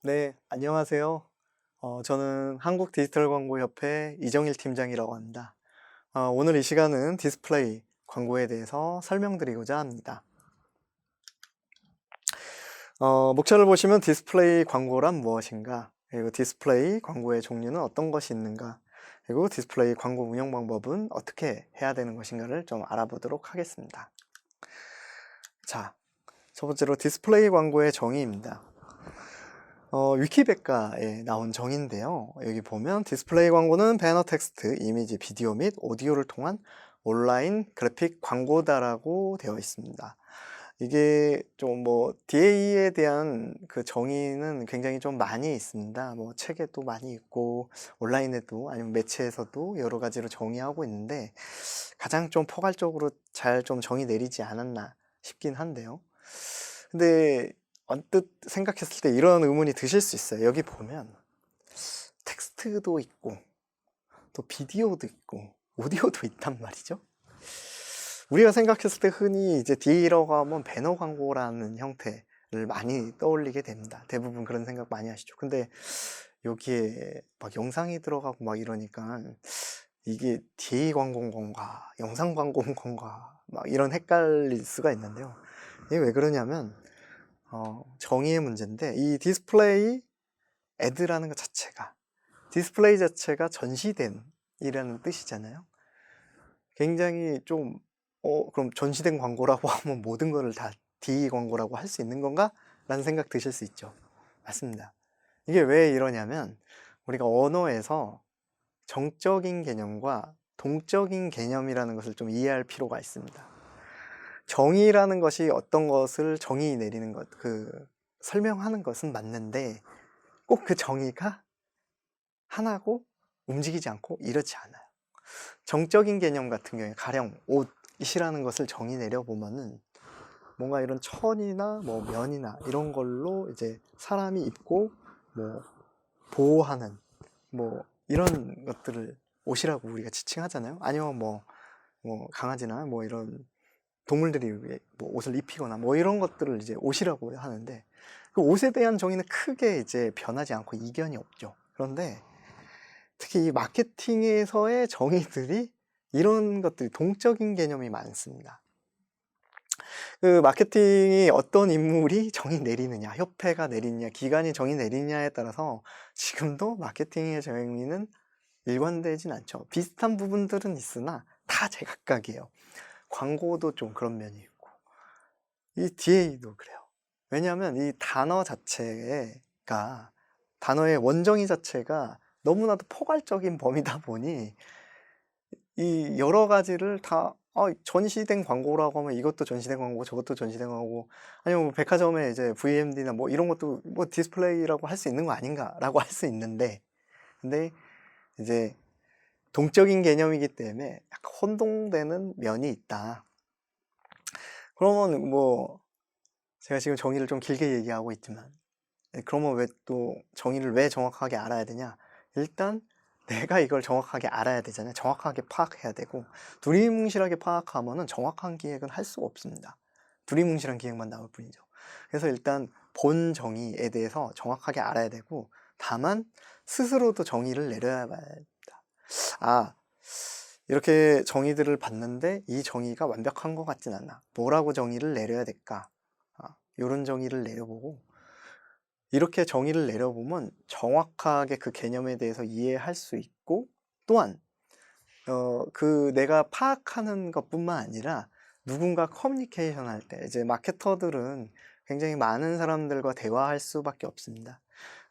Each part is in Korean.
네, 안녕하세요. 저는 한국디지털광고협회 이정일 팀장이라고 합니다. 오늘 이 시간은 디스플레이 광고에 대해서 설명드리고자 합니다. 목차를 보시면 디스플레이 광고란 무엇인가, 그리고 디스플레이 광고의 종류는 어떤 것이 있는가, 그리고 디스플레이 광고 운영 방법은 어떻게 해야 되는 것인가를 좀 알아보도록 하겠습니다. 자, 첫 번째로 디스플레이 광고의 정의입니다. 위키백과에 나온 정의인데요. 여기 보면 디스플레이 광고는 배너 텍스트, 이미지, 비디오 및 오디오를 통한 온라인 그래픽 광고다라고 되어 있습니다. 이게 좀 DA에 대한 그 정의는 굉장히 좀 많이 있습니다. 책에도 많이 있고 온라인에도 아니면 매체에서도 여러 가지로 정의하고 있는데 가장 좀 포괄적으로 잘 좀 정의 내리지 않았나 싶긴 한데요. 근데 언뜻 생각했을 때 이런 의문이 드실 수 있어요. 여기 보면 텍스트도 있고 또 비디오도 있고 오디오도 있단 말이죠. 우리가 생각했을 때 흔히 이제 DA라고 하면 배너 광고라는 형태를 많이 떠올리게 됩니다. 대부분 그런 생각 많이 하시죠. 근데 여기에 막 영상이 들어가고 막 이러니까 이게 DA 광고인 건가 영상 광고인 건가 막 이런 헷갈릴 수가 있는데요. 이게 왜 그러냐면 정의의 문제인데, 이 디스플레이 애드라는 것 자체가, 디스플레이 자체가 전시된 이라는 뜻이잖아요. 굉장히 좀 그럼 전시된 광고라고 하면 모든 거를 다 DE 광고라고 할 수 있는 건가? 라는 생각 드실 수 있죠. 맞습니다. 이게 왜 이러냐면 우리가 언어에서 정적인 개념과 동적인 개념이라는 것을 좀 이해할 필요가 있습니다. 정의라는 것이 어떤 것을 정의 내리는 것, 설명하는 것은 맞는데 꼭 그 정의가 하나고 움직이지 않고 이렇지 않아요. 정적인 개념 같은 경우에 가령 옷이라는 것을 정의 내려보면은 뭔가 이런 천이나 면이나 이런 걸로 이제 사람이 입고 보호하는 이런 것들을 옷이라고 우리가 지칭하잖아요. 아니면 강아지나 이런 동물들이 옷을 입히거나 이런 것들을 이제 옷이라고 하는데, 그 옷에 대한 정의는 크게 이제 변하지 않고 이견이 없죠. 그런데 특히 이 마케팅에서의 정의들이 이런 것들이 동적인 개념이 많습니다. 그 마케팅이 어떤 인물이 정의 내리느냐, 협회가 내리느냐, 기관이 정의 내리느냐에 따라서 지금도 마케팅의 정의는 일관되진 않죠. 비슷한 부분들은 있으나 다 제각각이에요. 광고도 좀 그런 면이 있고 이 DA도 그래요. 왜냐하면 이 단어의 원정의 자체가 너무나도 포괄적인 범위다 보니 이 여러 가지를 다 전시된 광고라고 하면 이것도 전시된 광고, 저것도 전시된 광고, 아니면 백화점에 이제 VMD나 이런 것도 디스플레이라고 할 수 있는 거 아닌가라고 할 수 있는데, 근데 이제 동적인 개념이기 때문에 약간 혼동되는 면이 있다. 그러면 제가 지금 정의를 좀 길게 얘기하고 있지만, 그러면 왜 또 정의를 왜 정확하게 알아야 되냐? 일단 내가 이걸 정확하게 알아야 되잖아요. 정확하게 파악해야 되고, 두리뭉실하게 파악하면은 정확한 기획은 할 수가 없습니다. 두리뭉실한 기획만 나올 뿐이죠. 그래서 일단 본 정의에 대해서 정확하게 알아야 되고, 다만 스스로도 정의를 내려야 합니다. 이렇게 정의들을 봤는데 이 정의가 완벽한 것 같진 않아. 뭐라고 정의를 내려야 될까? 이런 정의를 내려보고, 이렇게 정의를 내려보면 정확하게 그 개념에 대해서 이해할 수 있고, 또한 내가 파악하는 것뿐만 아니라 누군가 커뮤니케이션 할 때, 이제 마케터들은 굉장히 많은 사람들과 대화할 수밖에 없습니다.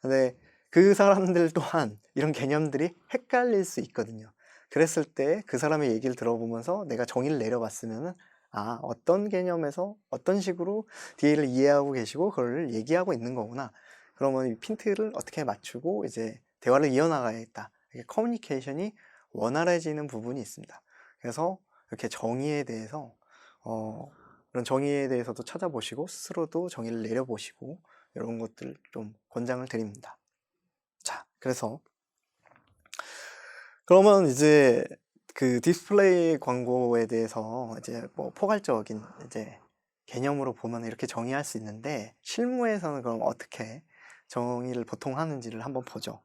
근데 그 사람들 또한 이런 개념들이 헷갈릴 수 있거든요. 그랬을 때 그 사람의 얘기를 들어보면서 내가 정의를 내려봤으면은 어떤 개념에서 어떤 식으로 DA를 이해하고 계시고 그걸 얘기하고 있는 거구나. 그러면 이 핀트를 어떻게 맞추고 이제 대화를 이어나가야겠다. 이게 커뮤니케이션이 원활해지는 부분이 있습니다. 그래서 이렇게 정의에 대해서 그런 정의에 대해서도 찾아보시고 스스로도 정의를 내려보시고 이런 것들 좀 권장을 드립니다. 자, 그래서 그러면 이제 그 디스플레이 광고에 대해서 이제 포괄적인 이제 개념으로 보면 이렇게 정의할 수 있는데, 실무에서는 그럼 어떻게 정의를 보통 하는지를 한번 보죠.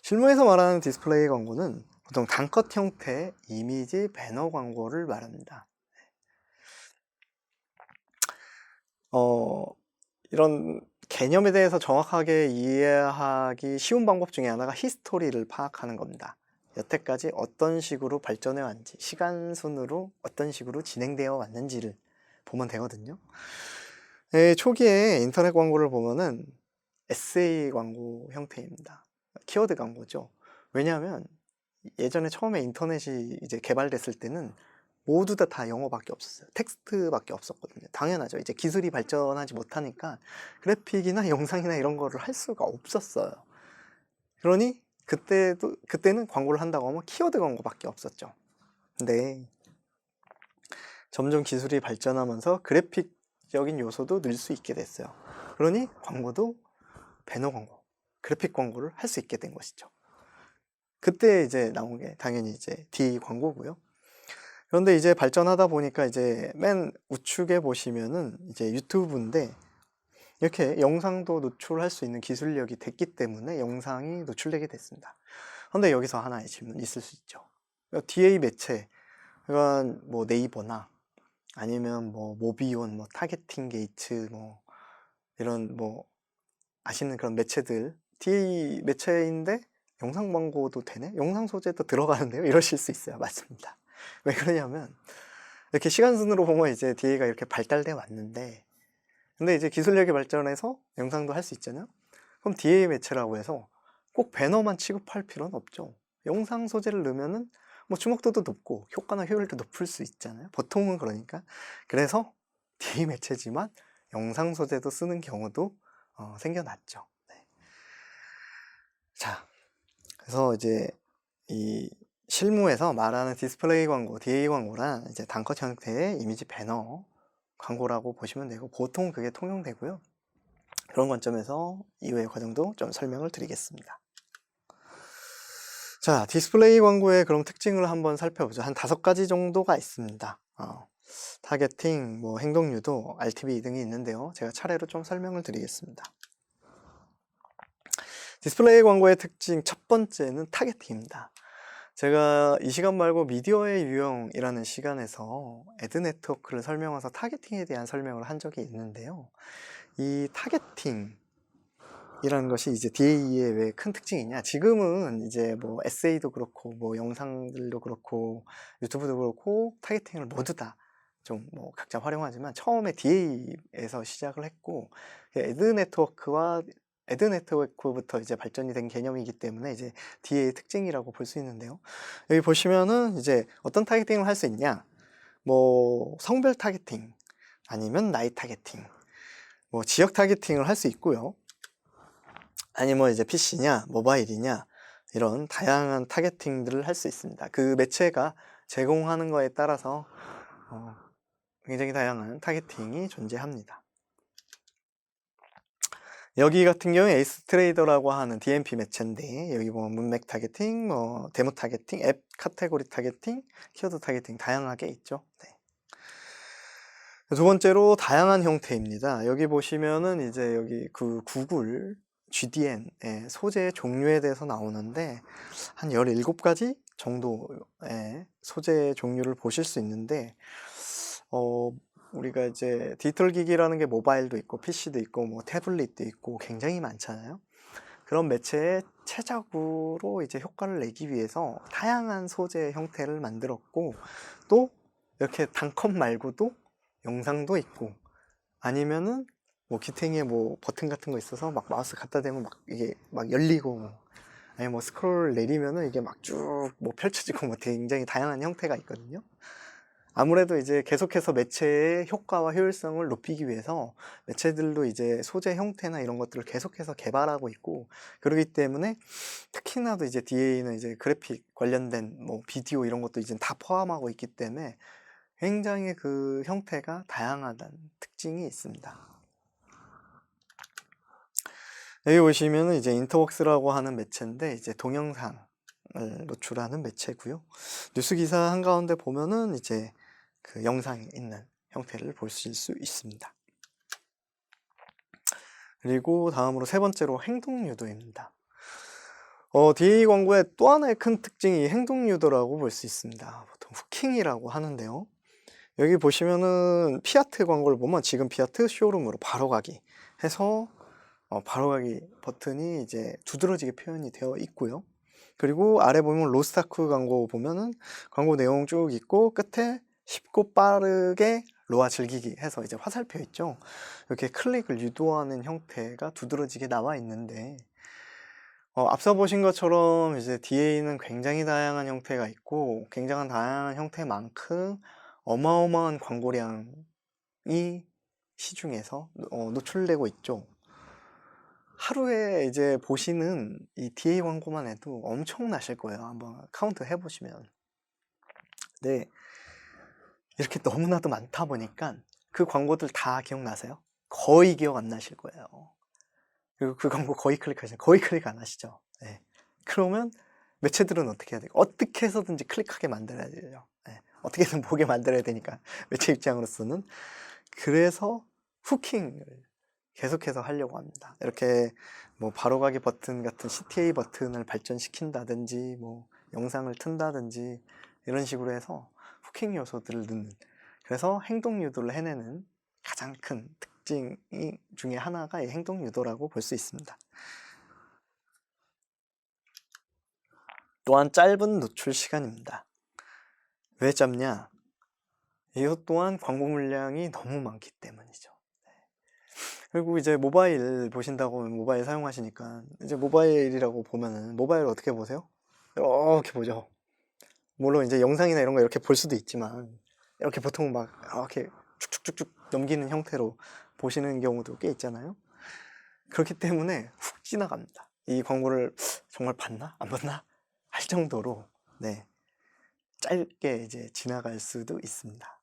실무에서 말하는 디스플레이 광고는 보통 단컷 형태의 이미지 배너 광고를 말합니다. 이런 개념에 대해서 정확하게 이해하기 쉬운 방법 중에 하나가 히스토리를 파악하는 겁니다. 여태까지 어떤 식으로 발전해 왔는지, 시간 순으로 어떤 식으로 진행되어 왔는지를 보면 되거든요. 초기에 인터넷 광고를 보면은 SA 광고 형태입니다. 키워드 광고죠. 왜냐하면 예전에 처음에 인터넷이 이제 개발됐을 때는 모두 다 영어밖에 없었어요. 텍스트밖에 없었거든요. 당연하죠. 이제 기술이 발전하지 못하니까 그래픽이나 영상이나 이런 거를 할 수가 없었어요. 그러니 그때는 광고를 한다고 하면 키워드 광고밖에 없었죠. 근데 점점 기술이 발전하면서 그래픽적인 요소도 넣을 수 있게 됐어요. 그러니 광고도 배너 광고, 그래픽 광고를 할 수 있게 된 것이죠. 그때 이제 나온 게 당연히 이제 DA 광고고요. 그런데 이제 발전하다 보니까 이제 맨 우측에 보시면은 이제 유튜브인데 이렇게 영상도 노출할 수 있는 기술력이 됐기 때문에 영상이 노출되게 됐습니다. 그런데 여기서 하나의 질문이 있을 수 있죠. DA 매체, 이건 뭐 네이버나 아니면 뭐 모비온, 뭐 타겟팅 게이트, 뭐 이런 뭐 아시는 그런 매체들, DA 매체인데 영상 광고도 되네? 영상 소재도 들어가는데요? 이러실 수 있어요. 맞습니다. 왜 그러냐면 이렇게 시간 순으로 보면 이제 DA가 이렇게 발달돼 왔는데, 근데 이제 기술력이 발전해서 영상도 할 수 있잖아요. 그럼 DA 매체라고 해서 꼭 배너만 취급할 필요는 없죠. 영상 소재를 넣으면은 뭐 주목도도 높고 효과나 효율도 높을 수 있잖아요. 보통은 그러니까. 그래서 DA 매체지만 영상 소재도 쓰는 경우도 생겨났죠. 네. 자, 그래서 이제 이 실무에서 말하는 디스플레이 광고, DA 광고란 이제 단컷 형태의 이미지 배너 광고라고 보시면 되고, 보통 그게 통용되고요. 그런 관점에서 이후의 과정도 좀 설명을 드리겠습니다. 자, 디스플레이 광고의 그럼 특징을 한번 살펴보죠. 한 5가지 정도가 있습니다. 타겟팅, 뭐 행동 유도, RTB 등이 있는데요. 제가 차례로 좀 설명을 드리겠습니다. 디스플레이 광고의 특징 첫 번째는 타겟팅입니다. 제가 이 시간 말고 미디어의 유형이라는 시간에서 애드 네트워크를 설명해서 타겟팅에 대한 설명을 한 적이 있는데요. 이 타겟팅이라는 것이 이제 DA의 왜 큰 특징이냐? 지금은 이제 뭐 에세이도 그렇고 뭐 영상들도 그렇고 유튜브도 그렇고 타겟팅을 모두 다 좀 뭐 각자 활용하지만 처음에 DA에서 시작을 했고, 애드 네트워크부터 이제 발전이 된 개념이기 때문에 이제 DA의 특징이라고 볼 수 있는데요. 여기 보시면은 이제 어떤 타겟팅을 할 수 있냐? 뭐 성별 타겟팅, 아니면 나이 타겟팅, 뭐 지역 타겟팅을 할 수 있고요. 아니면 이제 PC냐, 모바일이냐, 이런 다양한 타겟팅들을 할 수 있습니다. 그 매체가 제공하는 거에 따라서 굉장히 다양한 타겟팅이 존재합니다. 여기 같은 경우에 에이스 트레이더라고 하는 DMP 매체인데, 여기 보면 문맥 타겟팅, 뭐 데모 타겟팅, 앱 카테고리 타겟팅, 키워드 타겟팅 다양하게 있죠. 네. 두 번째로 다양한 형태입니다. 여기 보시면은 이제 여기 그 구글 GDN의 소재 종류에 대해서 나오는데 한 17가지 정도의 소재 종류를 보실 수 있는데, 우리가 이제 디지털 기기라는 게 모바일도 있고 PC도 있고 뭐 태블릿도 있고 굉장히 많잖아요. 그런 매체에 최적으로 이제 효과를 내기 위해서 다양한 소재 형태를 만들었고, 또 이렇게 단컷 말고도 영상도 있고, 아니면은 뭐 기탱에 뭐 버튼 같은 거 있어서 막 마우스 갖다 대면 막 이게 막 열리고, 아니 뭐 스크롤 내리면은 이게 막 쭉 뭐 펼쳐지고 뭐 굉장히 다양한 형태가 있거든요. 아무래도 이제 계속해서 매체의 효과와 효율성을 높이기 위해서 매체들도 이제 소재 형태나 이런 것들을 계속해서 개발하고 있고, 그러기 때문에 특히나도 이제 DA는 이제 그래픽 관련된 뭐 비디오 이런 것도 이제 다 포함하고 있기 때문에 굉장히 그 형태가 다양하다는 특징이 있습니다. 여기 보시면은 이제 인터웍스라고 하는 매체인데 이제 동영상을 노출하는 매체고요. 뉴스 기사 한가운데 보면은 이제 그 영상이 있는 형태를 보실 수 있습니다. 그리고 다음으로 세 번째로 행동 유도입니다. DA 광고의 또 하나의 큰 특징이 행동 유도라고 볼 수 있습니다. 보통 후킹이라고 하는데요. 여기 보시면은 피아트 광고를 보면 지금 피아트 쇼룸으로 바로 가기 해서 바로 가기 버튼이 이제 두드러지게 표현이 되어 있고요. 그리고 아래 보면 로스타크 광고 보면은 광고 내용 쭉 있고 끝에 쉽고 빠르게 로아 즐기기 해서 이제 화살표 있죠. 이렇게 클릭을 유도하는 형태가 두드러지게 나와 있는데 앞서 보신 것처럼 이제 DA는 굉장히 다양한 형태가 있고 굉장한 다양한 형태만큼 어마어마한 광고량이 시중에서 노출되고 있죠. 하루에 이제 보시는 이 DA 광고만 해도 엄청나실 거예요. 한번 카운트 해보시면. 네, 이렇게 너무나도 많다 보니까 그 광고들 다 기억나세요? 거의 기억 안 나실 거예요. 그리고 그 광고 거의 클릭하시죠? 거의 클릭 안 하시죠? 네. 그러면 매체들은 어떻게 해야 돼요? 어떻게 해서든지 클릭하게 만들어야 돼요. 네. 어떻게든 보게 만들어야 되니까 매체 입장으로서는. 그래서 후킹을 계속해서 하려고 합니다. 이렇게 뭐 바로가기 버튼 같은 CTA 버튼을 발전시킨다든지 뭐 영상을 튼다든지 이런 식으로 해서 후킹 요소들을 넣는, 그래서 행동 유도를 해내는 가장 큰 특징 중에 하나가 이 행동 유도라고 볼 수 있습니다. 또한 짧은 노출 시간입니다. 왜 짧냐? 이것 또한 광고 물량이 너무 많기 때문이죠. 그리고 이제 모바일 보신다고 하면 모바일 사용하시니까 이제 모바일이라고 보면은 모바일 어떻게 보세요? 이렇게 보죠. 물론 이제 영상이나 이런 거 이렇게 볼 수도 있지만 이렇게 보통 막 이렇게 쭉쭉쭉쭉 넘기는 형태로 보시는 경우도 꽤 있잖아요. 그렇기 때문에 훅 지나갑니다. 이 광고를 정말 봤나? 안 봤나? 할 정도로 네, 짧게 이제 지나갈 수도 있습니다.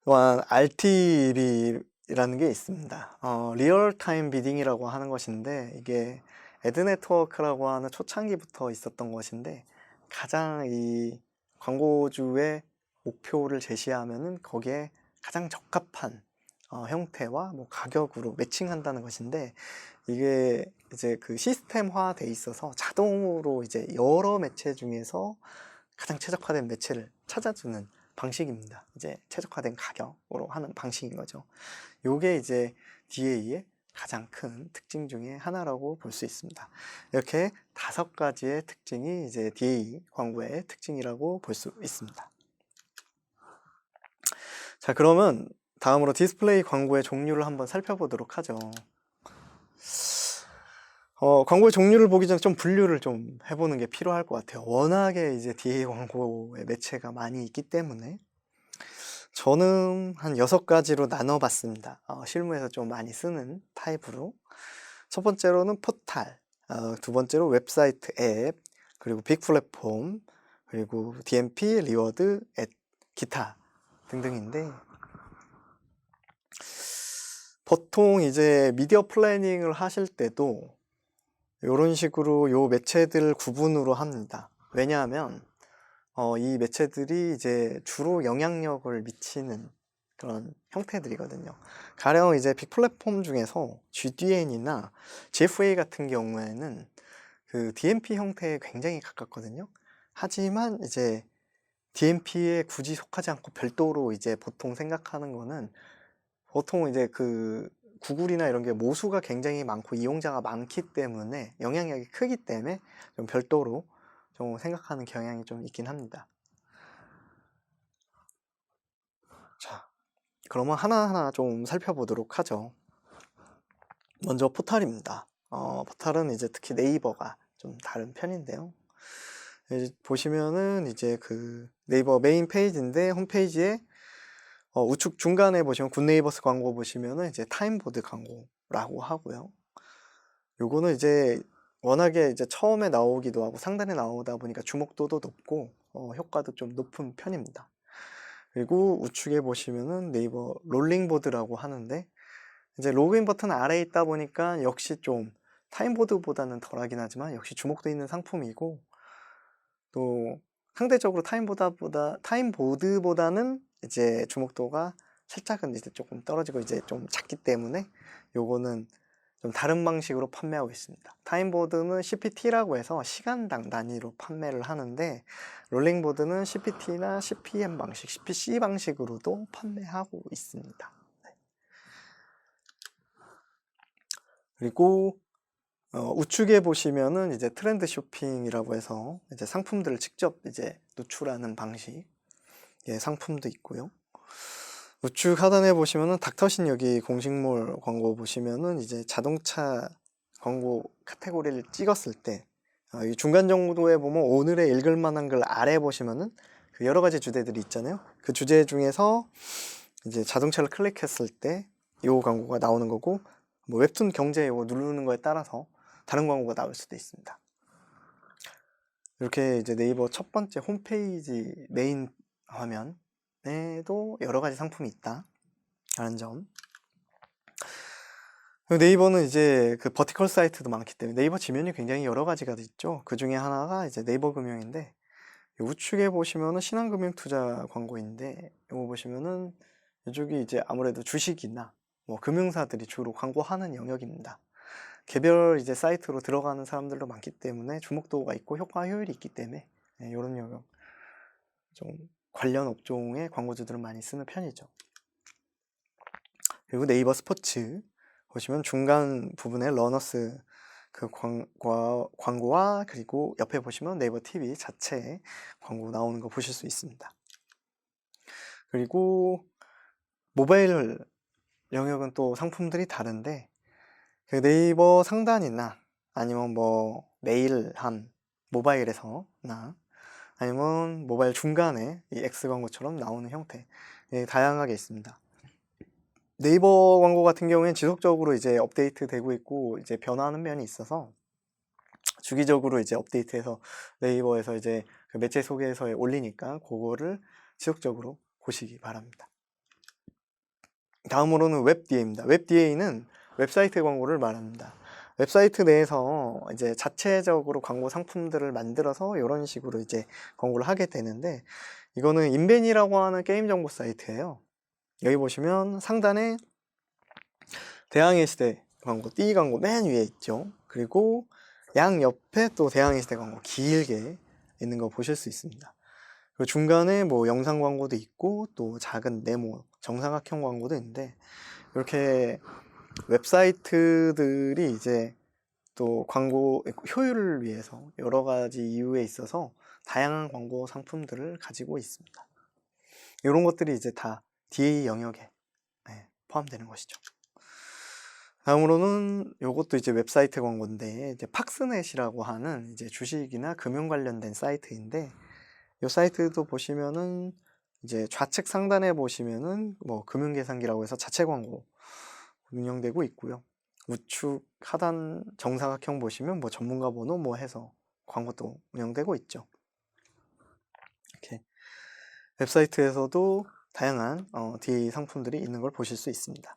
또한 RTB라는 게 있습니다. 리얼타임 비딩이라고 하는 것인데 이게 애드 네트워크라고 하는 초창기부터 있었던 것인데 가장 이 광고주의 목표를 제시하면은 거기에 가장 적합한 형태와 뭐 가격으로 매칭한다는 것인데 이게 이제 그 시스템화 돼 있어서 자동으로 이제 여러 매체 중에서 가장 최적화된 매체를 찾아주는 방식입니다. 이제 최적화된 가격으로 하는 방식인 거죠. 요게 이제 DA의 가장 큰 특징 중에 하나라고 볼 수 있습니다. 이렇게 5가지의 특징이 이제 DA 광고의 특징이라고 볼 수 있습니다. 자, 그러면 다음으로 디스플레이 광고의 종류를 한번 살펴보도록 하죠. 광고의 종류를 보기 전에 좀 분류를 좀 해보는 게 필요할 것 같아요. 워낙에 이제 DA 광고의 매체가 많이 있기 때문에 저는 한 6가지로 나눠봤습니다. 실무에서 좀 많이 쓰는 타입으로. 첫 번째로는 포탈, 두 번째로 웹사이트 앱, 그리고 빅 플랫폼, 그리고 DMP, 리워드, 기타 등등인데 보통 이제 미디어 플래닝을 하실 때도 이런 식으로 요 매체들을 구분으로 합니다. 왜냐하면 이 매체들이 이제 주로 영향력을 미치는 그런 형태들이거든요. 가령 이제 빅 플랫폼 중에서 GDN이나 GFA 같은 경우에는 그 DMP 형태에 굉장히 가깝거든요. 하지만 이제 DMP에 굳이 속하지 않고 별도로 이제 보통 생각하는 거는 보통 이제 그 구글이나 이런 게 모수가 굉장히 많고 이용자가 많기 때문에 영향력이 크기 때문에 좀 별도로 좀 생각하는 경향이 좀 있긴 합니다. 자, 그러면 하나하나 좀 살펴보도록 하죠. 먼저 포탈입니다. 포탈은 이제 특히 네이버가 좀 다른 편인데요. 이제 보시면은 이제 그 네이버 메인 페이지인데 홈페이지에 우측 중간에 보시면 굿네이버스 광고 보시면은 이제 타임보드 광고라고 하고요. 요거는 이제 워낙에 이제 처음에 나오기도 하고 상단에 나오다 보니까 주목도도 높고 효과도 좀 높은 편입니다. 그리고 우측에 보시면은 네이버 롤링보드라고 하는데 이제 로그인 버튼 아래에 있다 보니까 역시 좀 타임보드보다는 덜하긴 하지만 역시 주목도 있는 상품이고 또 상대적으로 타임보드보다는 이제 주목도가 살짝은 이제 조금 떨어지고 이제 좀 작기 때문에 요거는 좀 다른 방식으로 판매하고 있습니다. 타임보드는 CPT라고 해서 시간당 단위로 판매를 하는데 롤링보드는 CPT나 CPM 방식, CPC 방식으로도 판매하고 있습니다. 네. 그리고 우측에 보시면은 이제 트렌드 쇼핑이라고 해서 이제 상품들을 직접 이제 노출하는 방식, 예, 상품도 있고요. 우측 하단에 보시면은 닥터신 여기 공식몰 광고 보시면은 이제 자동차 광고 카테고리를 찍었을 때 이 중간 정도에 보면 오늘의 읽을 만한 글 아래 보시면은 그 여러 가지 주제들이 있잖아요. 그 주제 중에서 이제 자동차를 클릭했을 때 이 광고가 나오는 거고, 뭐 웹툰 경제 이거 누르는 거에 따라서 다른 광고가 나올 수도 있습니다. 이렇게 이제 네이버 첫 번째 홈페이지 메인 화면에도 여러 가지 상품이 있다라는 점. 네이버는 이제 그 버티컬 사이트도 많기 때문에 네이버 지면이 굉장히 여러 가지가 있죠. 그 중에 하나가 이제 네이버 금융인데, 우측에 보시면은 신한금융투자 광고인데, 이거 보시면은 이쪽이 이제 아무래도 주식이나 뭐 금융사들이 주로 광고하는 영역입니다. 개별 이제 사이트로 들어가는 사람들도 많기 때문에 주목도가 있고 효율이 있기 때문에 이런 영역 좀 관련 업종의 광고주들은 많이 쓰는 편이죠. 그리고 네이버 스포츠 보시면 중간 부분에 러너스 그 광고와 그리고 옆에 보시면 네이버 TV 자체 광고 나오는 거 보실 수 있습니다. 그리고 모바일 영역은 또 상품들이 다른데, 그 네이버 상단이나 아니면 뭐 메일함 모바일에서나 아니면 모바일 중간에 이 X 광고처럼 나오는 형태, 다양하게 있습니다. 네이버 광고 같은 경우에는 지속적으로 이제 업데이트 되고 있고 이제 변화하는 면이 있어서 주기적으로 이제 업데이트해서 네이버에서 이제 그 매체 소개서에 올리니까 그거를 지속적으로 보시기 바랍니다. 다음으로는 웹DA입니다. 웹DA는 웹사이트 광고를 말합니다. 웹사이트 내에서 이제 자체적으로 광고 상품들을 만들어서 이런 식으로 이제 광고를 하게 되는데, 이거는 인벤이라고 하는 게임 정보 사이트예요. 여기 보시면 상단에 대항해 시대 광고, 띠 광고 맨 위에 있죠. 그리고 양 옆에 또 대항해 시대 광고 길게 있는 거 보실 수 있습니다. 그리고 중간에 뭐 영상 광고도 있고 또 작은 네모 정사각형 광고도 있는데, 이렇게 웹사이트들이 이제 또 광고 효율을 위해서 여러 가지 이유에 있어서 다양한 광고 상품들을 가지고 있습니다. 이런 것들이 이제 다 DA 영역에 포함되는 것이죠. 다음으로는 이것도 이제 웹사이트 광고인데, 이제 팍스넷이라고 하는 이제 주식이나 금융 관련된 사이트인데, 이 사이트도 보시면은 이제 좌측 상단에 보시면은 뭐 금융계산기라고 해서 자체 광고 운영되고 있고요. 우측 하단 정사각형 보시면 뭐 전문가 번호 뭐 해서 광고도 운영되고 있죠. 이렇게 웹사이트에서도 다양한 DA 상품들이 있는 걸 보실 수 있습니다.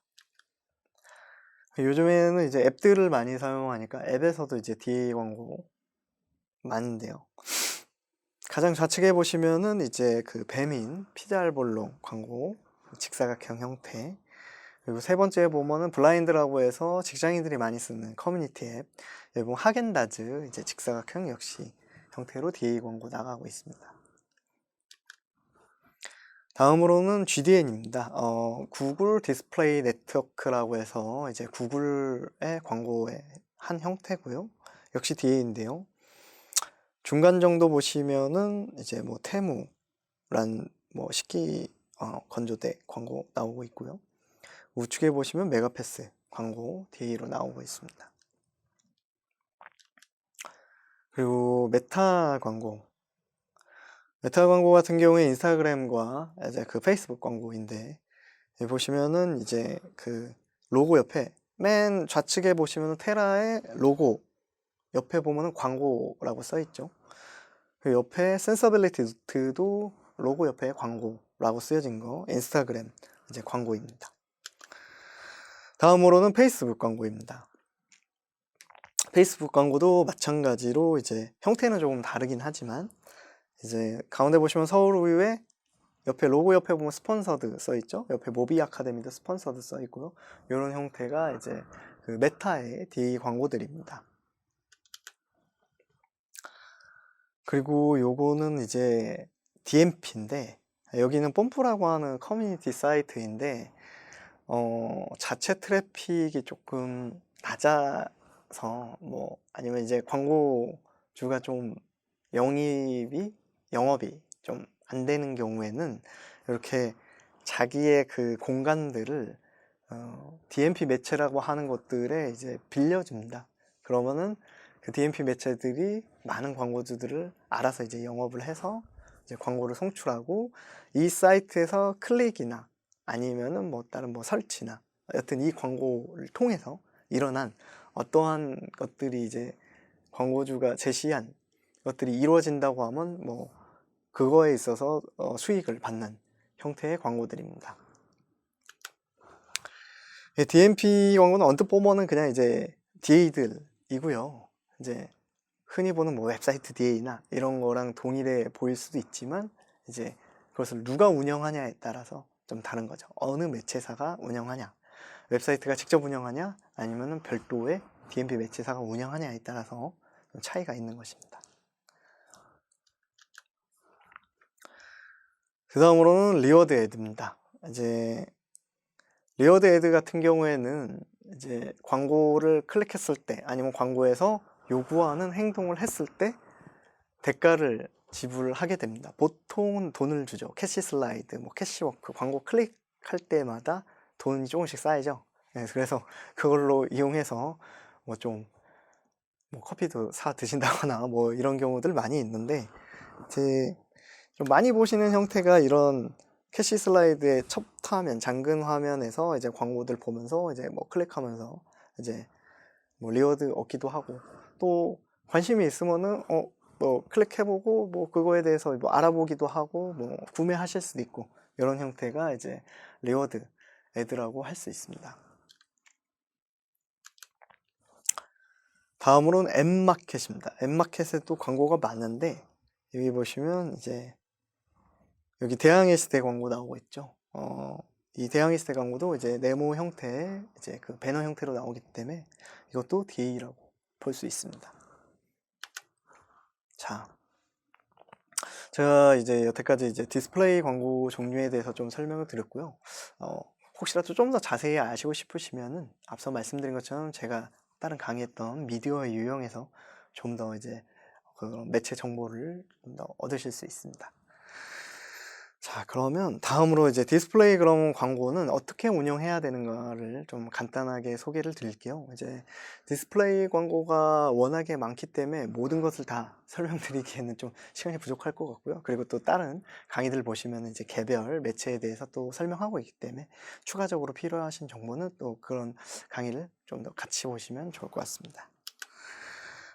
요즘에는 이제 앱들을 많이 사용하니까 앱에서도 이제 DA 광고 많은데요. 가장 좌측에 보시면은 이제 그 배민 피자알볼로 광고 직사각형 형태, 그리고 세 번째에 보면은 블라인드라고 해서 직장인들이 많이 쓰는 커뮤니티 앱, 여기 보면 하겐다즈 이제 직사각형 역시 형태로 DA 광고 나가고 있습니다. 다음으로는 GDN입니다. 구글 디스플레이 네트워크라고 해서 이제 구글의 광고의 한 형태고요. 역시 DA인데요. 중간 정도 보시면은 이제 뭐 테무란 뭐 식기 건조대 광고 나오고 있고요. 우측에 보시면 메가패스 광고 DA로 나오고 있습니다. 그리고 메타 광고 같은 경우에 인스타그램과 이제 그 페이스북 광고인데, 여기 보시면은 이제 그 로고 옆에 맨 좌측에 보시면은 테라의 로고 옆에 보면은 광고라고 써 있죠. 그 옆에 센서빌리티 노트도 로고 옆에 광고라고 쓰여진 거 인스타그램 이제 광고입니다. 다음으로는 페이스북 광고입니다. 페이스북 광고도 마찬가지로 이제 형태는 조금 다르긴 하지만, 이제 가운데 보시면 서울우유의 옆에 로고 옆에 보면 스폰서드 써 있죠. 옆에 모비 아카데미도 스폰서드 써 있고요. 이런 형태가 이제 그 메타의 DA 광고들입니다. 그리고 요거는 이제 DMP인데, 여기는 뽐뿌라고 하는 커뮤니티 사이트인데 자체 트래픽이 조금 낮아서 뭐 아니면 이제 광고주가 좀 영업이 좀 안 되는 경우에는 이렇게 자기의 그 공간들을 DMP 매체라고 하는 것들에 이제 빌려줍니다. 그러면은 그 DMP 매체들이 많은 광고주들을 알아서 이제 영업을 해서 이제 광고를 송출하고, 이 사이트에서 클릭이나 아니면은 뭐 다른 뭐 설치나 여튼 이 광고를 통해서 일어난 어떠한 것들이 이제 광고주가 제시한 것들이 이루어진다고 하면 뭐 그거에 있어서 수익을 받는 형태의 광고들입니다. DMP 광고는 언뜻 보면은 그냥 이제 DA들이고요. 이제 흔히 보는 뭐 웹사이트 DA나 이런 거랑 동일해 보일 수도 있지만, 이제 그것을 누가 운영하냐에 따라서 좀 다른 거죠. 어느 매체사가 운영하냐, 웹사이트가 직접 운영하냐, 아니면은 별도의 DMP 매체사가 운영하냐에 따라서 좀 차이가 있는 것입니다. 그 다음으로는 리워드 애드입니다. 이제 리워드 애드 같은 경우에는 이제 광고를 클릭했을 때 아니면 광고에서 요구하는 행동을 했을 때 대가를 지불하게 됩니다. 보통은 돈을 주죠. 캐시 슬라이드, 뭐 캐시워크, 광고 클릭할 때마다 돈이 조금씩 쌓이죠. 네, 그래서 그걸로 이용해서 뭐 좀 뭐 커피도 사 드신다거나 뭐 이런 경우들 많이 있는데, 이제 좀 많이 보시는 형태가 이런 캐시 슬라이드의 첫 화면, 잠근 화면에서 이제 광고들 보면서 이제 뭐 클릭하면서 이제 뭐 리워드 얻기도 하고, 또 관심이 있으면은 뭐 클릭해보고 뭐 그거에 대해서 뭐 알아보기도 하고 뭐 구매하실 수도 있고, 이런 형태가 이제 리워드 애드라고 할 수 있습니다. 다음으로는 앱마켓입니다. 앱마켓에도 광고가 많은데, 여기 보시면 이제 여기 대항해 시대 광고 나오고 있죠. 이 대항해 시대 광고도 이제 네모 형태의 이제 그 배너 형태로 나오기 때문에 이것도 DA라고 볼 수 있습니다. 자, 제가 이제 여태까지 이제 디스플레이 광고 종류에 대해서 좀 설명을 드렸고요. 혹시라도 좀 더 자세히 아시고 싶으시면은 앞서 말씀드린 것처럼 제가 다른 강의했던 미디어 유형에서 좀 더 이제 그 매체 정보를 좀 더 얻으실 수 있습니다. 자, 그러면 다음으로 이제 디스플레이 그럼 광고는 어떻게 운영해야 되는가를 좀 간단하게 소개를 드릴게요. 이제 디스플레이 광고가 워낙에 많기 때문에 모든 것을 다 설명드리기에는 좀 시간이 부족할 것 같고요. 그리고 또 다른 강의들 보시면 이제 개별 매체에 대해서 또 설명하고 있기 때문에 추가적으로 필요하신 정보는 또 그런 강의를 좀 더 같이 보시면 좋을 것 같습니다.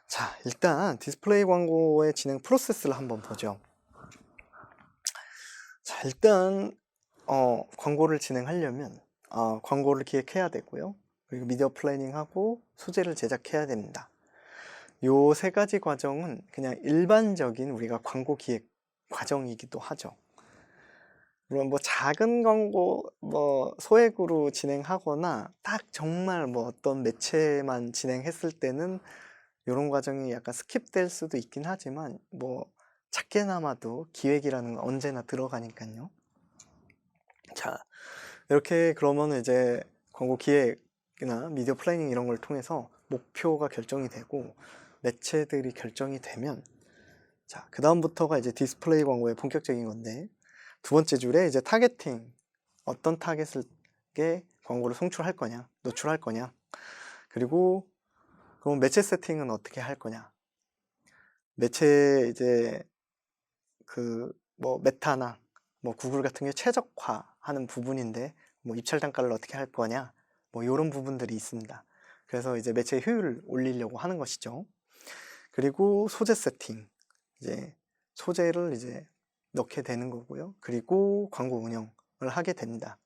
자, 일단 디스플레이 광고의 진행 프로세스를 한번 보죠. 자, 일단 광고를 진행하려면 광고를 기획해야 되고요. 그리고 미디어 플래닝하고 소재를 제작해야 됩니다. 요 세 가지 과정은 그냥 일반적인 우리가 광고 기획 과정이기도 하죠. 물론 뭐 작은 광고 뭐 소액으로 진행하거나 딱 정말 뭐 어떤 매체만 진행했을 때는 이런 과정이 약간 스킵될 수도 있긴 하지만, 뭐 작게나마도 기획이라는 건 언제나 들어가니까요. 자, 이렇게 그러면 이제 광고 기획이나 미디어 플래닝 이런 걸 통해서 목표가 결정이 되고 매체들이 결정이 되면, 자, 그 다음부터가 이제 디스플레이 광고의 본격적인 건데, 두 번째 줄에 이제 타겟팅, 어떤 타겟에 광고를 송출할 거냐, 노출할 거냐, 그리고 그럼 매체 세팅은 어떻게 할 거냐, 매체 이제 그 뭐 메타나 뭐 구글 같은 게 최적화하는 부분인데 뭐 입찰 단가를 어떻게 할 거냐, 뭐 이런 부분들이 있습니다. 그래서 이제 매체의 효율을 올리려고 하는 것이죠. 그리고 소재 세팅, 이제 소재를 이제 넣게 되는 거고요. 그리고 광고 운영을 하게 됩니다.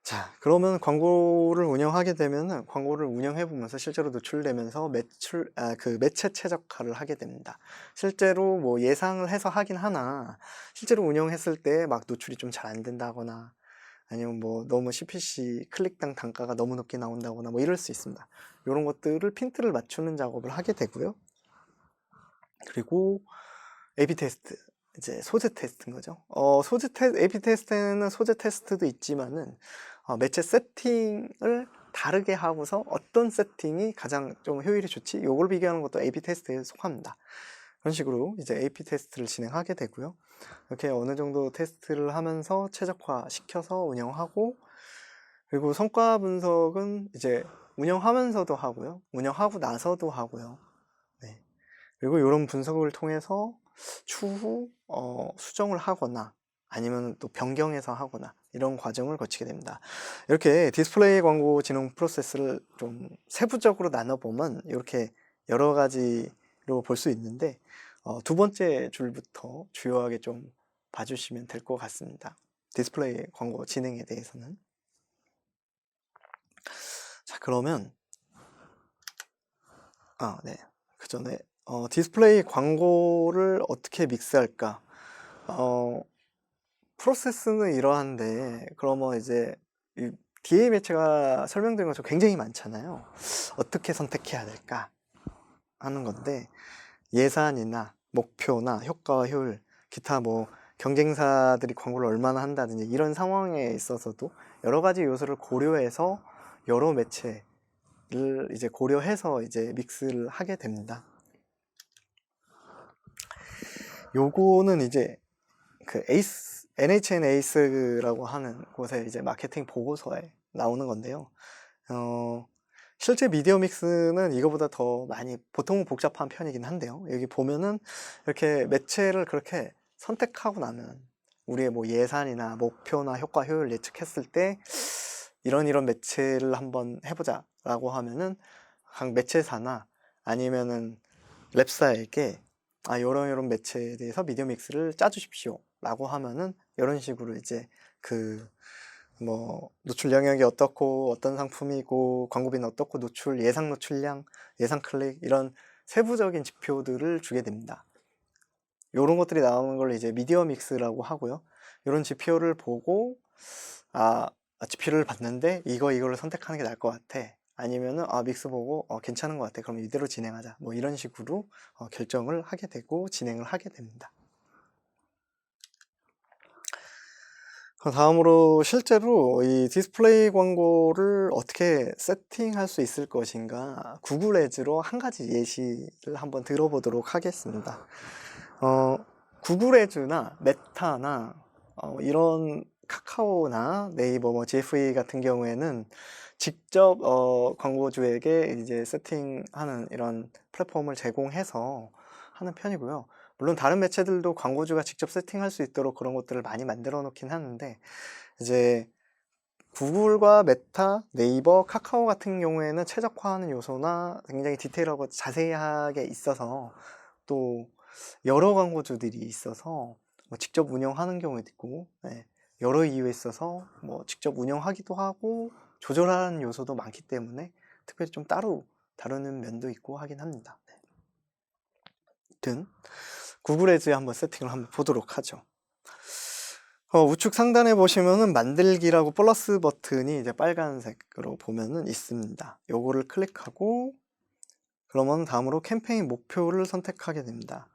자, 그러면 광고를 운영하게 되면은 광고를 운영해 보면서 실제로 노출되면서 그 매체 최적화를 하게 됩니다. 실제로 뭐 예상을 해서 하긴 하나, 실제로 운영했을 때 막 노출이 좀 잘 안 된다거나, 아니면 뭐 너무 CPC 클릭당 단가가 너무 높게 나온다거나 뭐 이럴 수 있습니다. 이런 것들을 핀트를 맞추는 작업을 하게 되고요. 그리고 A/B 테스트, 이제 소재 테스트인 거죠. A/B 테스트는 소재 테스트도 있지만은 매체 세팅을 다르게 하고서 어떤 세팅이 가장 좀 효율이 좋지? 요걸 비교하는 것도 A/B 테스트에 속합니다. 그런 식으로 이제 A/B 테스트를 진행하게 되고요. 이렇게 어느 정도 테스트를 하면서 최적화 시켜서 운영하고, 그리고 성과 분석은 이제 운영하면서도 하고요. 운영하고 나서도 하고요. 네. 그리고 이런 분석을 통해서 추후 수정을 하거나 아니면 또 변경해서 하거나 이런 과정을 거치게 됩니다. 이렇게 디스플레이 광고 진행 프로세스를 좀 세부적으로 나눠보면 이렇게 여러 가지로 볼 수 있는데, 두 번째 줄부터 주요하게 좀 봐주시면 될 것 같습니다. 디스플레이 광고 진행에 대해서는. 자, 그러면 네. 그 전에 디스플레이 광고를 어떻게 믹스할까? 프로세스는 이러한데, 그러면 이제 이 DA 매체가 설명드린 것처럼 굉장히 많잖아요. 어떻게 선택해야 될까 하는 건데, 예산이나 목표나 효과와 효율, 기타 뭐 경쟁사들이 광고를 얼마나 한다든지 이런 상황에 있어서도 여러 가지 요소를 고려해서 여러 매체를 이제 고려해서 이제 믹스를 하게 됩니다. 요거는 이제 그 NHN 에이스라고 하는 곳에 이제 마케팅 보고서에 나오는 건데요. 실제 미디어 믹스는 이거보다 더 많이 보통은 복잡한 편이긴 한데요. 여기 보면은 이렇게 매체를 그렇게 선택하고 나면 우리의 뭐 예산이나 목표나 효과 효율 예측했을 때 이런 매체를 한번 해보자 라고 하면은 각 매체사나 아니면은 랩사에게 요런 매체에 대해서 미디어 믹스를 짜주십시오 라고 하면은 이런 식으로 이제 그 뭐 노출 영역이 어떻고 어떤 상품이고 광고비는 어떻고 노출 예상 노출량, 예상 클릭 이런 세부적인 지표들을 주게 됩니다. 이런 것들이 나오는 걸 이제 미디어 믹스라고 하고요. 이런 지표를 보고 지표를 봤는데 이거를 선택하는 게 나을 것 같아. 아니면은 믹스 보고 괜찮은 것 같아. 그럼 이대로 진행하자. 뭐 이런 식으로 결정을 하게 되고 진행을 하게 됩니다. 다음으로 실제로 이 디스플레이 광고를 어떻게 세팅할 수 있을 것인가, 구글 애즈로 한 가지 예시를 한번 들어보도록 하겠습니다. 구글 애즈나 메타나 이런 카카오나 네이버 뭐 GFE 같은 경우에는 직접 광고주에게 이제 세팅하는 이런 플랫폼을 제공해서 하는 편이고요. 물론 다른 매체들도 광고주가 직접 세팅할 수 있도록 그런 것들을 많이 만들어 놓긴 하는데, 이제 구글과 메타, 네이버, 카카오 같은 경우에는 최적화하는 요소나 굉장히 디테일하고 자세하게 있어서, 또 여러 광고주들이 있어서 뭐 직접 운영하는 경우도 있고, 여러 이유에 있어서 뭐 직접 운영하기도 하고 조절하는 요소도 많기 때문에 특별히 좀 따로 다루는 면도 있고 하긴 합니다. 아무튼 구글 애즈에 한번 세팅을 한번 보도록 하죠. 우측 상단에 보시면은 만들기라고 플러스 버튼이 이제 빨간색으로 보면은 있습니다. 요거를 클릭하고 그러면 다음으로 캠페인 목표를 선택하게 됩니다.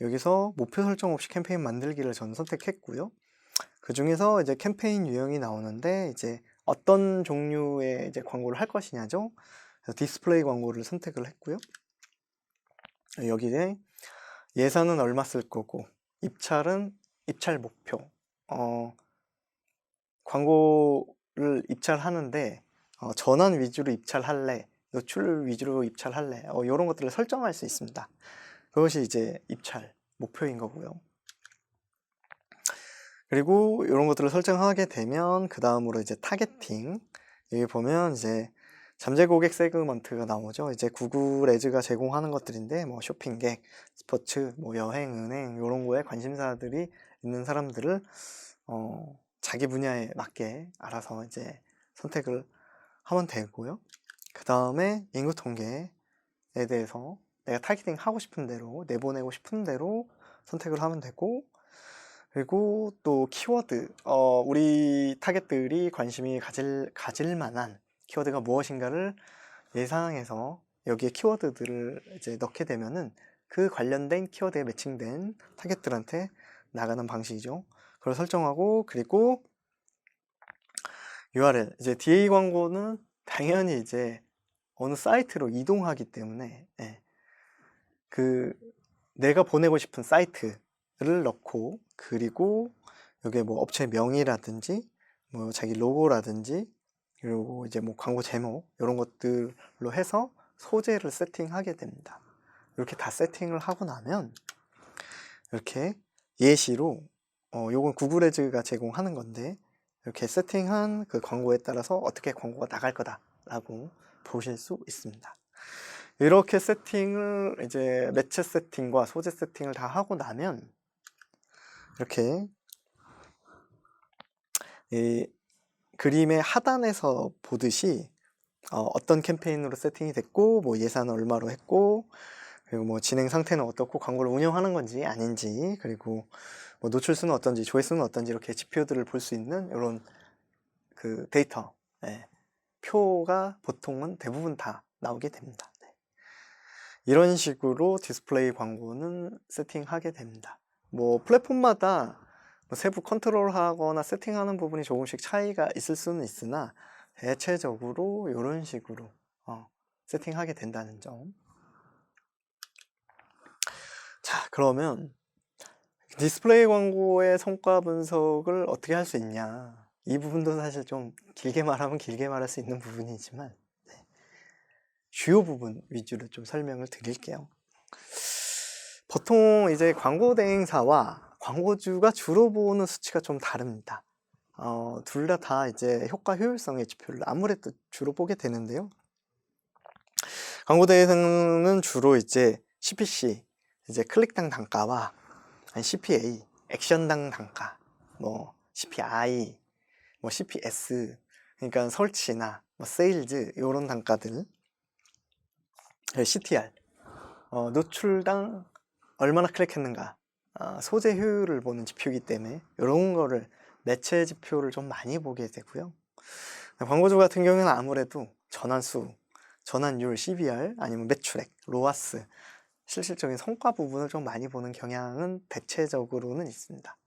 여기서 목표 설정 없이 캠페인 만들기를 저는 선택했고요. 그 중에서 이제 캠페인 유형이 나오는데 이제 어떤 종류의 이제 광고를 할 것이냐죠. 그래서 디스플레이 광고를 선택을 했고요. 여기에 예산은 얼마 쓸 거고, 입찰 목표. 광고를 입찰하는데 전환 위주로 입찰할래, 노출 위주로 입찰할래, 이런 것들을 설정할 수 있습니다. 그것이 이제 입찰 목표인 거고요. 그리고 이런 것들을 설정하게 되면 그 다음으로 이제 타겟팅, 여기 보면 이제 잠재 고객 세그먼트가 나오죠. 이제 구글 애즈가 제공하는 것들인데 뭐 쇼핑객, 스포츠, 뭐 여행, 은행 이런 거에 관심사들이 있는 사람들을 자기 분야에 맞게 알아서 이제 선택을 하면 되고요. 그 다음에 인구 통계에 대해서 내가 타겟팅 하고 싶은 대로, 내보내고 싶은 대로 선택을 하면 되고, 그리고 또 키워드, 우리 타겟들이 관심이 가질 만한 키워드가 무엇인가를 예상해서 여기에 키워드들을 이제 넣게 되면은 그 관련된 키워드에 매칭된 타겟들한테 나가는 방식이죠. 그걸 설정하고, 그리고 URL, 이제 DA 광고는 당연히 이제 어느 사이트로 이동하기 때문에, 예, 그 내가 보내고 싶은 사이트를 넣고, 그리고 여기에 뭐 업체 명이라든지 뭐 자기 로고라든지, 그리고 이제 뭐 광고 제목 이런 것들로 해서 소재를 세팅하게 됩니다. 이렇게 다 세팅을 하고 나면 이렇게 예시로 요건 구글 애즈가 제공하는 건데, 이렇게 세팅한 그 광고에 따라서 어떻게 광고가 나갈 거다라고 보실 수 있습니다. 이렇게 세팅을 이제 매체 세팅과 소재 세팅을 다 하고 나면 이렇게 이 그림의 하단에서 보듯이 어떤 캠페인으로 세팅이 됐고, 뭐 예산은 얼마로 했고, 그리고 뭐 진행 상태는 어떻고, 광고를 운영하는 건지 아닌지, 그리고 뭐 노출수는 어떤지, 조회수는 어떤지, 이렇게 지표들을 볼 수 있는 이런 그 데이터, 예, 표가 보통은 대부분 다 나오게 됩니다. 네. 이런 식으로 디스플레이 광고는 세팅하게 됩니다. 뭐 플랫폼마다 뭐 세부 컨트롤하거나 세팅하는 부분이 조금씩 차이가 있을 수는 있으나 대체적으로 이런 식으로 세팅하게 된다는 점. 자, 그러면 디스플레이 광고의 성과 분석을 어떻게 할 수 있냐, 이 부분도 사실 좀 길게 말하면 길게 말할 수 있는 부분이지만, 네, 주요 부분 위주로 좀 설명을 드릴게요. 보통 이제 광고 대행사와 광고주가 주로 보는 수치가 좀 다릅니다. 둘 다 이제 효과 효율성의 지표를 아무래도 주로 보게 되는데요. 광고 대행사는 주로 이제 CPC, 이제 클릭당 단가와 CPA, 액션당 단가, 뭐 CPI, 뭐 CPS, 그러니까 설치나 뭐 세일즈 이런 단가들, CTR, 노출당 얼마나 클릭했는가, 소재 효율을 보는 지표이기 때문에 이런 거를 매체 지표를 좀 많이 보게 되고요. 광고주 같은 경우에는 아무래도 전환수, 전환율, CBR, 아니면 매출액, 로아스, 실질적인 성과 부분을 좀 많이 보는 경향은 대체적으로는 있습니다.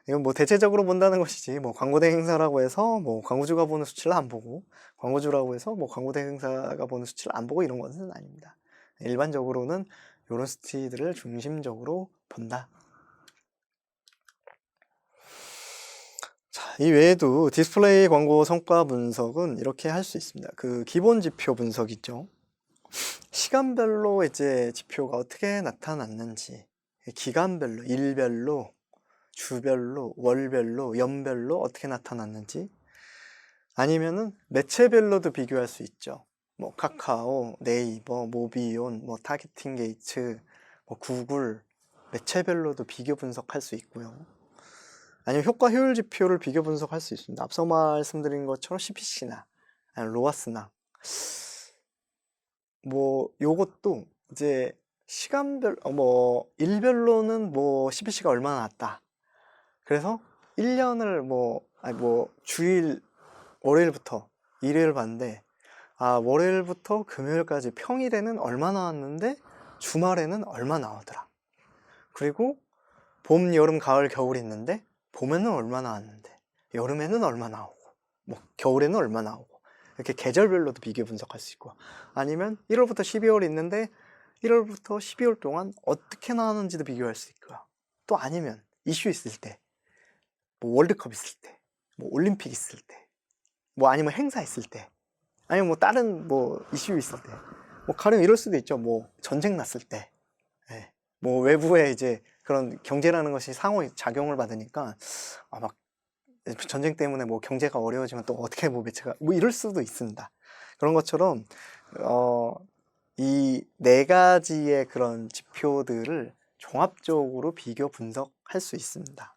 이건 뭐 대체적으로 본다는 것이지, 뭐 광고 대행사라고 해서 뭐 광고주가 보는 수치를 안 보고, 광고주라고 해서 뭐 광고 대행사가 보는 수치를 안 보고, 이런 것은 아닙니다. 일반적으로는 이런 수치들을 중심적으로 본다. 자, 이 외에도 디스플레이 광고 성과 분석은 이렇게 할 수 있습니다. 그 기본 지표 분석 있죠. 시간별로 이제 지표가 어떻게 나타났는지, 기간별로, 일별로, 주별로, 월별로, 연별로 어떻게 나타났는지, 아니면은 매체별로도 비교할 수 있죠. 뭐 카카오, 네이버, 모비온, 뭐 타겟팅 게이츠, 뭐 구글, 매체별로도 비교 분석할 수 있고요. 아니면 효과 효율 지표를 비교 분석할 수 있습니다. 앞서 말씀드린 것처럼 CPC나 로아스나, 뭐 요것도 이제 시간별, 뭐 일별로는 뭐 CPC가 얼마나 났다, 그래서 1년을 뭐 주일, 월요일부터 일요일 봤는데, 월요일부터 금요일까지 평일에는 얼마 나왔는데 주말에는 얼마 나오더라. 그리고 봄, 여름, 가을, 겨울 있는데 봄에는 얼마 나왔는데 여름에는 얼마 나오고, 뭐 겨울에는 얼마 나오고, 이렇게 계절별로도 비교 분석할 수 있고, 아니면 1월부터 12월 있는데 1월부터 12월 동안 어떻게 나왔는지도 비교할 수 있고요. 또 아니면 이슈 있을 때, 뭐 월드컵 있을 때, 뭐 올림픽 있을 때, 뭐 아니면 행사 있을 때, 아니면 뭐 다른 뭐 이슈 있을 때, 뭐 가령 이럴 수도 있죠. 뭐 전쟁 났을 때, 예, 뭐 외부에 이제 그런 경제라는 것이 상호 작용을 받으니까, 막 전쟁 때문에 뭐 경제가 어려워지면 또 어떻게 뭐 매체가 뭐 이럴 수도 있습니다. 그런 것처럼 이 네 가지의 그런 지표들을 종합적으로 비교 분석할 수 있습니다.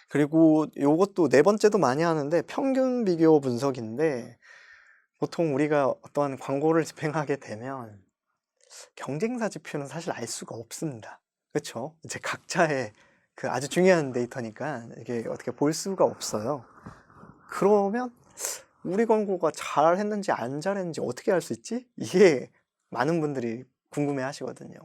그리고 요것도 네 번째도 많이 하는데 평균 비교 분석인데 보통 우리가 어떠한 광고를 집행하게 되면 경쟁사 지표는 사실 알 수가 없습니다. 그렇죠? 이제 각자의 그 아주 중요한 데이터니까 이게 어떻게 볼 수가 없어요. 그러면 우리 광고가 잘했는지 안 잘했는지 어떻게 알 수 있지? 이게 많은 분들이 궁금해 하시거든요.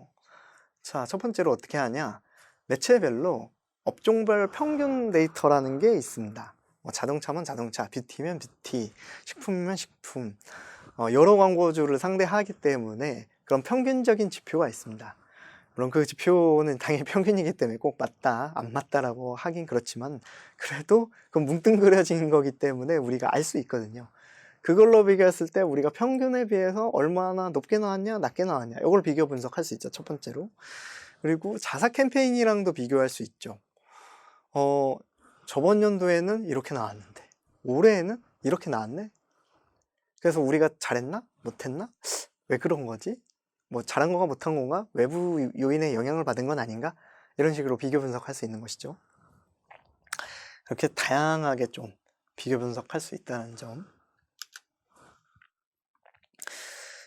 자, 첫 번째로 어떻게 하냐? 매체별로 업종별 평균 데이터라는 게 있습니다. 뭐 자동차면 자동차, 뷰티면 뷰티, 식품이면 식품, 여러 광고주를 상대하기 때문에 그런 평균적인 지표가 있습니다. 물론 그 지표는 당연히 평균이기 때문에 꼭 맞다, 안 맞다라고 하긴 그렇지만 그래도 그건 뭉뚱그려진 거기 때문에 우리가 알 수 있거든요. 그걸로 비교했을 때 우리가 평균에 비해서 얼마나 높게 나왔냐, 낮게 나왔냐 이걸 비교 분석할 수 있죠, 첫 번째로. 그리고 자사 캠페인이랑도 비교할 수 있죠. 저번 연도에는 이렇게 나왔는데 올해에는 이렇게 나왔네? 그래서 우리가 잘했나? 못했나? 왜 그런 거지? 뭐 잘한 건가 못한 건가? 외부 요인의 영향을 받은 건 아닌가? 이런 식으로 비교 분석할 수 있는 것이죠. 그렇게 다양하게 좀 비교 분석할 수 있다는 점.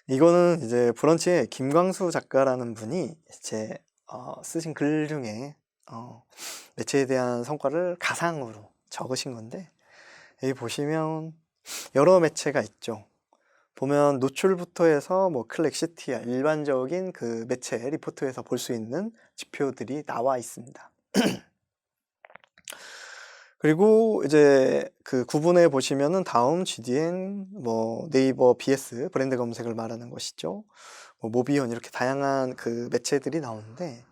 이거는 이제 브런치의 김광수 작가라는 분이 이제 쓰신 글 중에 매체에 대한 성과를 가상으로 적으신 건데 여기 보시면 여러 매체가 있죠. 보면 노출부터 해서 뭐 클릭, CTR 일반적인 그 매체 리포트에서 볼 수 있는 지표들이 나와 있습니다. 그리고 이제 그 구분해 보시면은 다음 GDN, 뭐 네이버 BS 브랜드 검색을 말하는 것이죠. 뭐 모비온 이렇게 다양한 그 매체들이 나오는데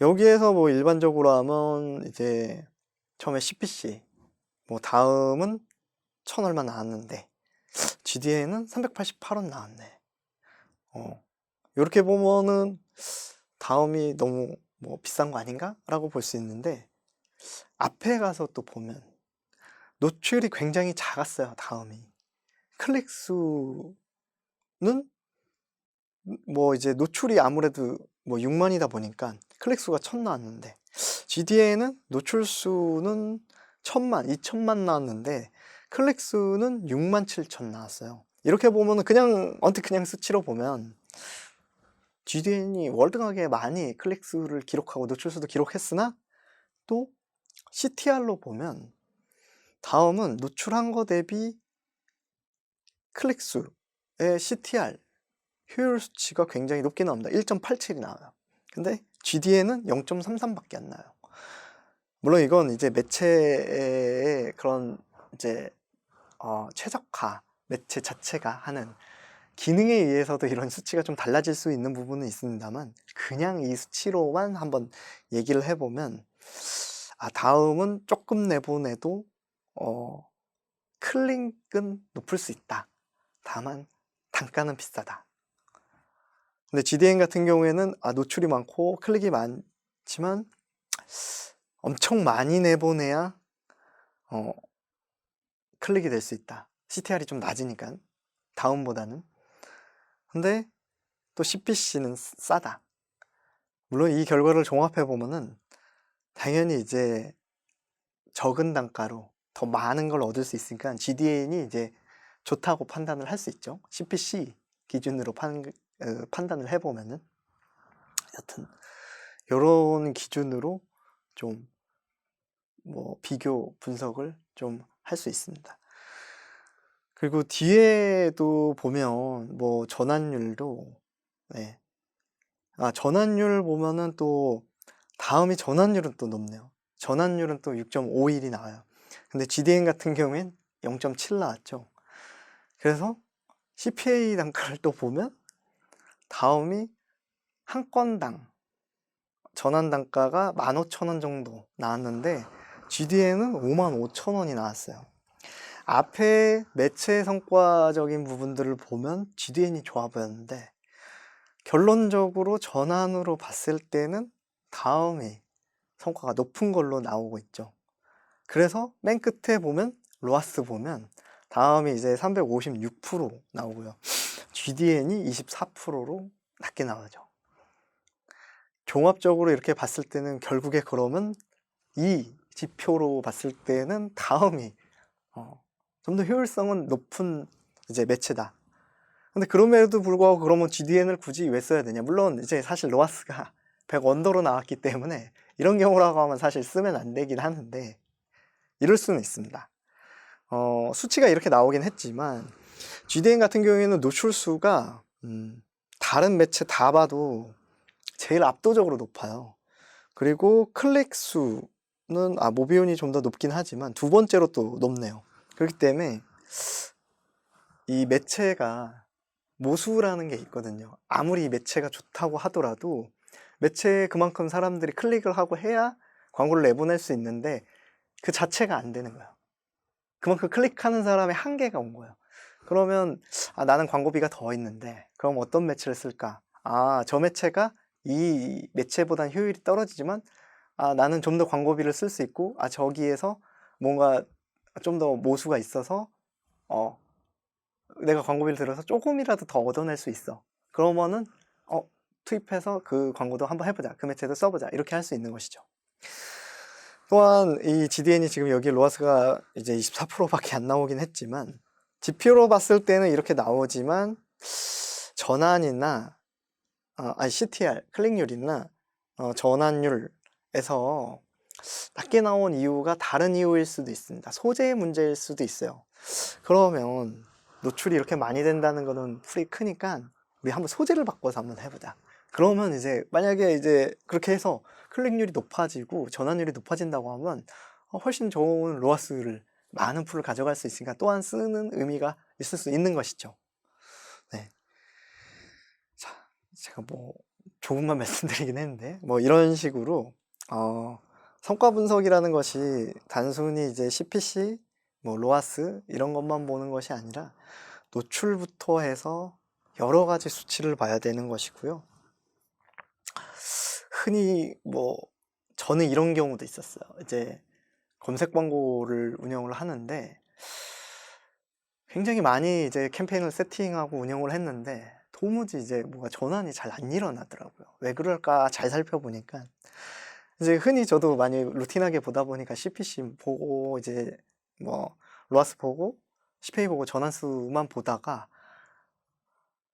여기에서 뭐 일반적으로 하면 이제 처음에 CPC, 뭐 다음은 1000 얼마 나왔는데 GDN은 388원 나왔네. 이렇게 보면은 다음이 너무 뭐 비싼 거 아닌가? 라고 볼 수 있는데 앞에 가서 또 보면 노출이 굉장히 작았어요. 다음이 클릭 수는 뭐 이제 노출이 아무래도 뭐 6만이다 보니까 클릭 수가 1000 나왔는데 GDN은 노출 수는 1000만, 2000만 나왔는데 클릭 수는 6만 7천 나왔어요. 이렇게 보면은 그냥 언뜻 그냥 수치로 보면 GDN이 월등하게 많이 클릭 수를 기록하고 노출 수도 기록했으나 또 CTR로 보면 다음은 노출한 거 대비 클릭 수의 CTR 효율 수치가 굉장히 높게 나옵니다. 1.87이 나와요. 근데 GDN은 0.33밖에 안 나요. 물론 이건 이제 매체의 그런 이제 최적화 매체 자체가 하는 기능에 의해서도 이런 수치가 좀 달라질 수 있는 부분은 있습니다만 그냥 이 수치로만 한번 얘기를 해보면 다음은 조금 내보내도 클릭은 높을 수 있다. 다만 단가는 비싸다. 근데 GDN 같은 경우에는 노출이 많고 클릭이 많지만 엄청 많이 내보내야 클릭이 될 수 있다. CTR이 좀 낮으니까 다음보다는. 근데 또 CPC는 싸다. 물론 이 결과를 종합해 보면은 당연히 이제 적은 단가로 더 많은 걸 얻을 수 있으니까 GDN이 이제 좋다고 판단을 할 수 있죠. CPC 기준으로 판단을 해보면은 여튼 이런 기준으로 좀 뭐 비교 분석을 좀 할 수 있습니다. 그리고 뒤에도 보면 뭐 전환율도 네. 전환율 보면은 또 다음이 전환율은 또 높네요. 전환율은 또 6.51이 나와요. 근데 GDN 같은 경우엔 0.7 나왔죠. 그래서 CPA 단가를 또 보면 다음이 한 건당 전환 단가가 15,000원 정도 나왔는데 GDN은 55,000원이 나왔어요. 앞에 매체 성과적인 부분들을 보면 GDN이 좋아 보였는데 결론적으로 전환으로 봤을 때는 다음이 성과가 높은 걸로 나오고 있죠. 그래서 맨 끝에 보면 로아스 보면 다음이 이제 356% 나오고요. GDN이 24%로 낮게 나오죠. 종합적으로 이렇게 봤을 때는 결국에 그러면 이 지표로 봤을 때는 다음이 좀 더 효율성은 높은 이제 매체다. 근데 그럼에도 불구하고 그러면 GDN을 굳이 왜 써야 되냐? 물론 이제 사실 로아스가 100 언더로 나왔기 때문에 이런 경우라고 하면 사실 쓰면 안 되긴 하는데 이럴 수는 있습니다. 수치가 이렇게 나오긴 했지만 GDN 같은 경우에는 노출수가 다른 매체 다 봐도 제일 압도적으로 높아요. 그리고 클릭 수는 모비온이 좀 더 높긴 하지만 두 번째로 또 높네요. 그렇기 때문에 이 매체가 모수라는 게 있거든요. 아무리 매체가 좋다고 하더라도 매체에 그만큼 사람들이 클릭을 하고 해야 광고를 내보낼 수 있는데 그 자체가 안 되는 거예요. 그만큼 클릭하는 사람의 한계가 온 거예요. 그러면 나는 광고비가 더 있는데 그럼 어떤 매체를 쓸까? 저 매체가 이 매체보다는 효율이 떨어지지만 나는 좀 더 광고비를 쓸 수 있고 저기에서 뭔가 좀 더 모수가 있어서 내가 광고비를 들여서 조금이라도 더 얻어낼 수 있어. 그러면은 투입해서 그 광고도 한번 해보자. 그 매체도 써보자. 이렇게 할 수 있는 것이죠. 또한 이 GDN이 지금 여기 로아스가 이제 24%밖에 안 나오긴 했지만 지표로 봤을 때는 이렇게 나오지만 전환이나 CTR 클릭률이나 전환율에서 낮게 나온 이유가 다른 이유일 수도 있습니다. 소재의 문제일 수도 있어요. 그러면 노출이 이렇게 많이 된다는 거는 풀이 크니까 우리 한번 소재를 바꿔서 한번 해보자. 그러면 이제 만약에 이제 그렇게 해서 클릭률이 높아지고 전환율이 높아진다고 하면 훨씬 좋은 로아스를 많은 풀을 가져갈 수 있으니까 또한 쓰는 의미가 있을 수 있는 것이죠. 네. 자, 제가 뭐 조금만 말씀드리긴 했는데 뭐 이런 식으로 성과 분석이라는 것이 단순히 이제 CPC, 뭐 로아스 이런 것만 보는 것이 아니라 노출부터 해서 여러 가지 수치를 봐야 되는 것이고요. 흔히 뭐 저는 이런 경우도 있었어요. 이제 검색 광고를 운영을 하는데 굉장히 많이 이제 캠페인을 세팅하고 운영을 했는데 도무지 이제 뭐가 전환이 잘 안 일어나더라고요. 왜 그럴까 잘 살펴보니까 이제 흔히 저도 많이 루틴하게 보다 보니까 CPC 보고 이제 뭐 로아스 보고 CPA 보고 전환수만 보다가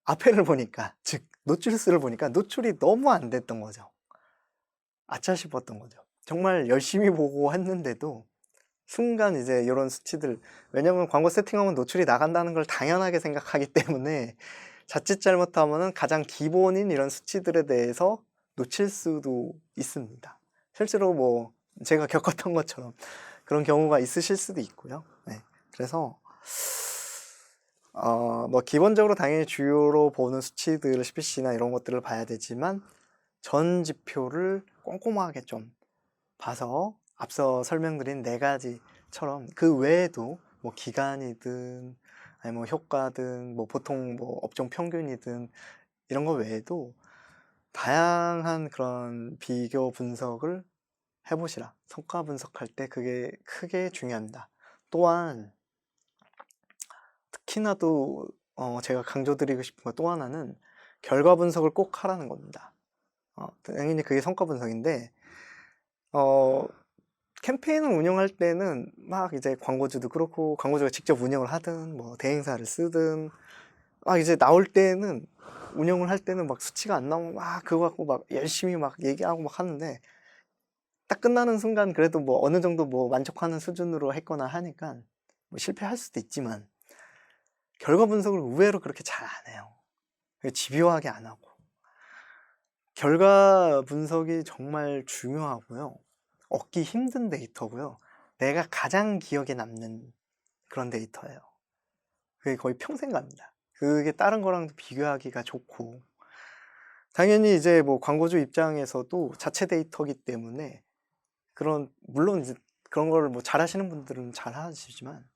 앞에를 보니까 즉 노출수를 보니까 노출이 너무 안 됐던 거죠. 아차 싶었던 거죠. 정말 열심히 보고 했는데도 순간 이제 이런 수치들 왜냐면 광고 세팅하면 노출이 나간다는 걸 당연하게 생각하기 때문에 자칫 잘못하면은 가장 기본인 이런 수치들에 대해서 놓칠 수도 있습니다. 실제로 뭐 제가 겪었던 것처럼 그런 경우가 있으실 수도 있고요. 네. 그래서 뭐 기본적으로 당연히 주요로 보는 수치들 CPC나 이런 것들을 봐야 되지만 전 지표를 꼼꼼하게 좀 봐서 앞서 설명드린 4가지처럼 그 외에도 뭐 기간이든 아니 뭐 효과든 뭐 보통 뭐 업종 평균이든 이런 거 외에도 다양한 그런 비교 분석을 해보시라. 성과 분석할 때 그게 크게 중요합니다. 또한 특히나도 제가 강조드리고 싶은 거 또 하나는 결과 분석을 꼭 하라는 겁니다. 당연히 그게 성과 분석인데 캠페인을 운영할 때는 막 이제 광고주도 그렇고 광고주가 직접 운영을 하든 뭐 대행사를 쓰든 막 이제 나올 때는 운영을 할 때는 막 수치가 안 나오면 막 그거 갖고 막 열심히 막 얘기하고 막 하는데 딱 끝나는 순간 그래도 뭐 어느 정도 뭐 만족하는 수준으로 했거나 하니까 뭐 실패할 수도 있지만 결과 분석을 의외로 그렇게 잘 안 해요. 집요하게 안 하고 결과 분석이 정말 중요하고요. 얻기 힘든 데이터고요. 내가 가장 기억에 남는 그런 데이터예요. 그게 거의 평생 갑니다. 그게 다른 거랑도 비교하기가 좋고 당연히 이제 뭐 광고주 입장에서도 자체 데이터기 때문에 물론 이제 그런 걸 뭐 잘하시는 분들은 잘 하시지만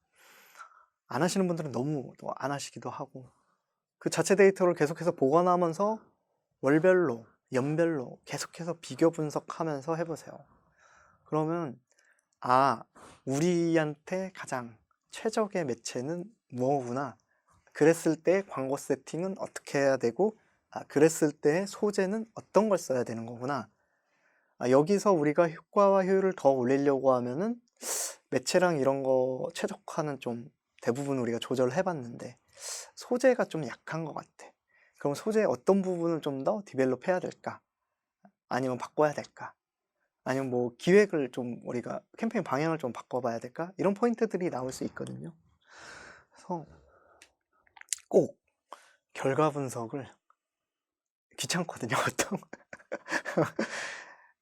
안 하시는 분들은 너무 또 안 하시기도 하고 그 자체 데이터를 계속해서 보관하면서 월별로 연별로 계속해서 비교 분석하면서 해보세요. 그러면 우리한테 가장 최적의 매체는 뭐구나. 그랬을 때 광고 세팅은 어떻게 해야 되고 그랬을 때 소재는 어떤 걸 써야 되는 거구나. 여기서 우리가 효과와 효율을 더 올리려고 하면은 매체랑 이런 거 최적화는 좀 대부분 우리가 조절을 해봤는데 소재가 좀 약한 것 같아. 그럼 소재 어떤 부분을 좀 더 디벨롭 해야 될까? 아니면 바꿔야 될까? 아니면 뭐 기획을 좀 우리가 캠페인 방향을 좀 바꿔봐야 될까? 이런 포인트들이 나올 수 있거든요. 그래서 꼭 결과 분석을 귀찮거든요, 보통.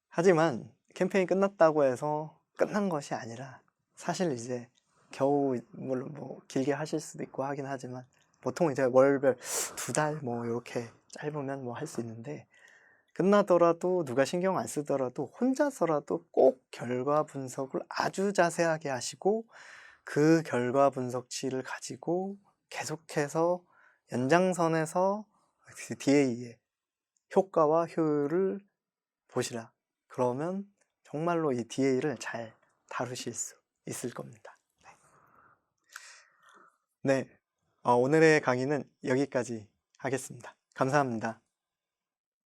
하지만 캠페인이 끝났다고 해서 끝난 것이 아니라 사실 이제 겨우 물론 뭐 길게 하실 수도 있고 하긴 하지만 보통 이제 월별 2달 뭐 이렇게 짧으면 뭐 할 수 있는데 끝나더라도 누가 신경 안 쓰더라도 혼자서라도 꼭 결과 분석을 아주 자세하게 하시고 그 결과 분석치를 가지고 계속해서 연장선에서 DA의 효과와 효율을 보시라. 그러면 정말로 이 DA를 잘 다루실 수 있을 겁니다. 네. 오늘의 강의는 여기까지 하겠습니다. 감사합니다.